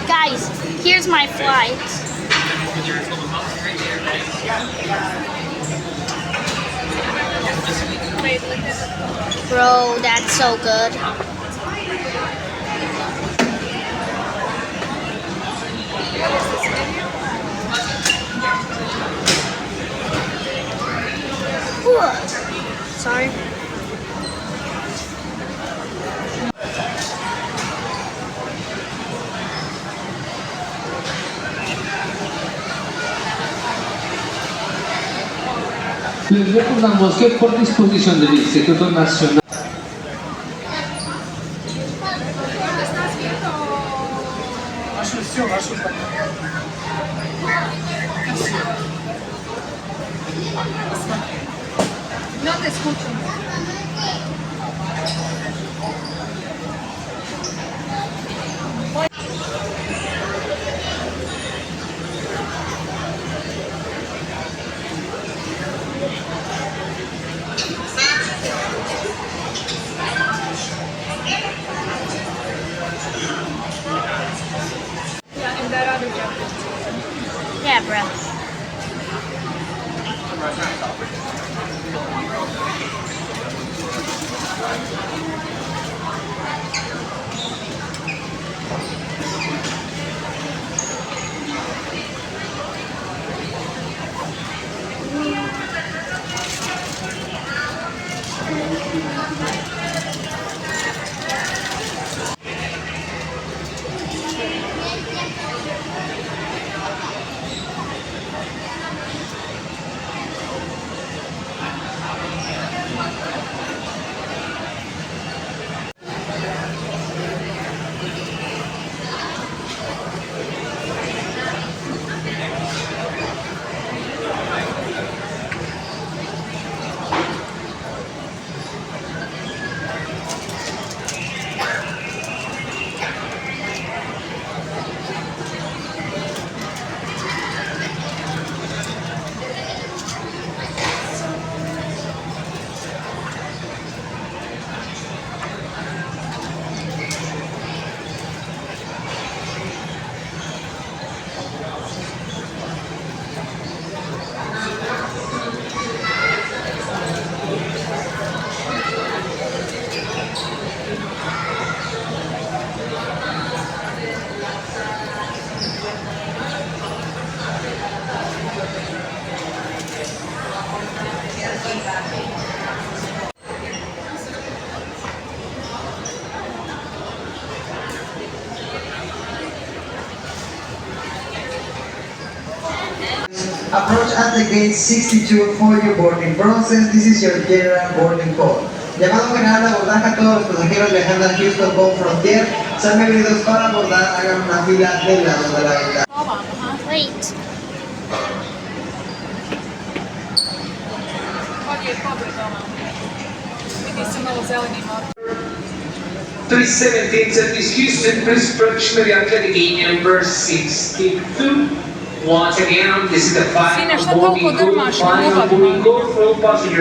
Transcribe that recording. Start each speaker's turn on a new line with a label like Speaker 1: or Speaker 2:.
Speaker 1: Guys, here's my flight. Bro, that's so good. Sorry.
Speaker 2: Les recordamos que por disposición del Instituto Nacional
Speaker 3: No te escucho. Yeah, and that other jacket.
Speaker 1: Yeah, bro.
Speaker 4: Approach at the gate 62 for your boarding process. This is your general boarding call. Llamado general de abordaje a todos los pasajeros viajando a Houston con Frontier. Sean bienvenidos para abordar, hagan una fila del lado de la ventana.
Speaker 1: Wait.
Speaker 3: Chodí pobry doma. Vidí se malo zelený mod.
Speaker 2: 317 Service Houston, please approach mediante the gate number 62. Once again, this is the
Speaker 3: Sine, šta
Speaker 2: final
Speaker 3: toliko
Speaker 2: boarding call,
Speaker 3: drmaš,
Speaker 2: final
Speaker 3: ljubav,
Speaker 2: boarding call for all passengers.